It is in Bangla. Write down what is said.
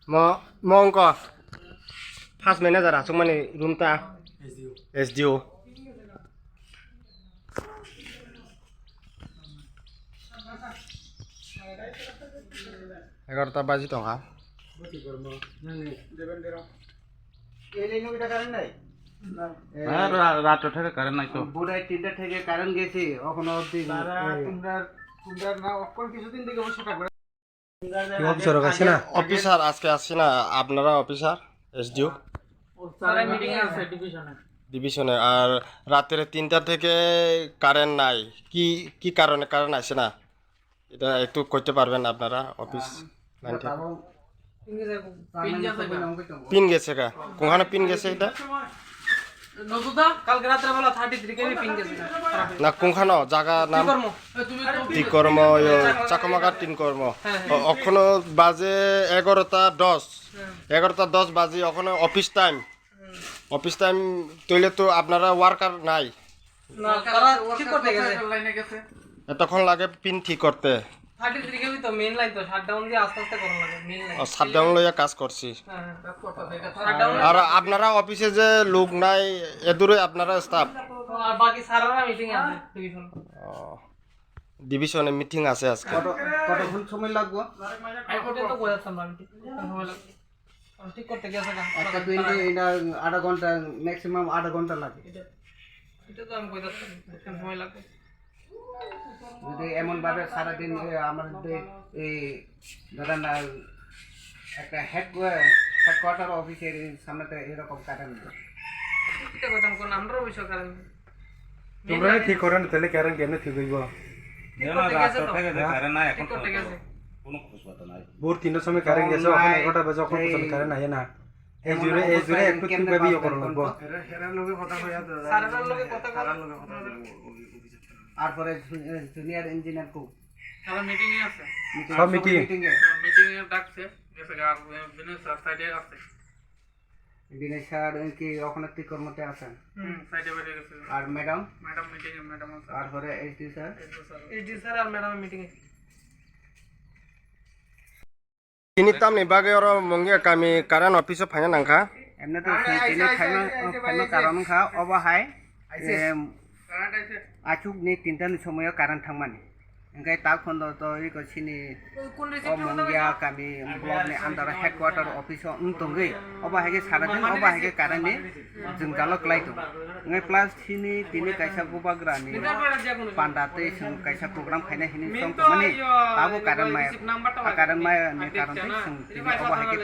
Mong ko fast manager asung mani room ta SDO 11টা বাজি টকা হ্যাঁ রাত থেকে কারেন্ট নাই তো বোধহয় 3টা থেকে কারেন্ট গেছে ওখানে অবধি তোমরা না অকল কিছুদিন থেকে সেটা করে অফিসার আছে না অফিসার আজকে আসছে না আপনারা অফিসার এসডিও মিটিং আছে ডিভিশনে আর রাতের 3টা থেকে কারেন্ট নাই কি কি কারণে কারেন্ট আসে না এটা একটু করতে পারবেন আপনারা অফিস লাইন থেকে পিন গেছে কা কোনখানে পিন গেছে এটা কালকে রাত্রে বেলা 33 কেবি পিং গেছে না কোনখানে জায়গা নাম তিকর্ম চাকমাকা তিনকর্ম ওখানে বাজে 11:10 বাজে ওখানে অফিস টাইম তৈলে তো আপনারা ওয়ার্কার নাই না তারা ঠিক করতে গেছে লাইনে গেছে এতক্ষণ লাগে পিন ঠিক করতে 33 কেবি তো মেইন লাইন তো শাটডাউন দিয়ে আস্তে আস্তে করা লাগে মেইন লাইন শাটডাউন লইয়া কাজ করছি হ্যাঁ কাজ করতে এটা শাটডাউন আর আপনারা অফিসে যে লোক নাই এদূরে আপনারা স্টাফ আর বাকি স্যাররা মিটিং আছে ডিভিশনে মিটিং আছে আজকে কতক্ষণ সময় লাগবে হাইকোর্টে তো বলেছিলাম মিটিং সময় লাগবে ঠিক করতে গেছে না একটা পিন্ডে এটা আধা ঘন্টা ম্যাক্সিমাম আধা ঘন্টা লাগে এটা তো আমি কইতাছি সময় লাগবে যদি এমন ভাবে সারা দিন আমাদের এই ধরেন একটা হেডকোয়ার্টার অফিসের সামনেতে এরকম কারেন্ট এটা কইতাম কোন আমরা বিষয় কারেন্ট তোমরা ঠিক করেন তাহলে কারেন্ট কেন ঠিক হইব রাত থেকে কারেন্ট নাই এখন কোনো খোঁজ পাতা নাই ভোর 3টার সময় কারেন্ট গেছে এখন 11টা বাজে এখন পর্যন্ত কারেন্ট আয় না এই জুড়ে একটু ঠিক ভাবে করো লাগবো হেরার লগে কথা কইয়া তো সারার লগে কথা আর পরে জুনিয়র ইঞ্জিনিয়ার কো সারা মিটিং এ আছে সব মিটিং এ ডাকছে গেছে আর বিনয় স্যার সাইডে আছে বিনয় স্যার কি ওখানে কি কর্মতে আছেন সাইডে বাইরে গেছে আর ম্যাডাম মিটিং এ ম্যাডাম আছে আর পরে এইচডি স্যার আর ম্যাডাম মিটিং এ ini tam ni bagi orang mungkin kami karan office fanya nangka এমনি তো তিনি ফাইনাল কারণ খা অবহাই আচুক নি 3টার সময় কারেন্ট থাকমানি ओंखाय ता खन्द तो इको सिनि मंगिया कामी ब्लक नि अंडर हेडक्वार्टर ऑफिस उंतंगै अबा हेगे सारा दिन अबा हेगे कारेन्ट नि जों जालक लाइतो ओंखाय प्लस सिनि तिनि कायसा गोबाग्रानि पान्डाते जों कायसा प्रोग्राम खायना हिनि सम माने ताबो कारेन्ट माय नि कारण जों तिनि अबा हेगे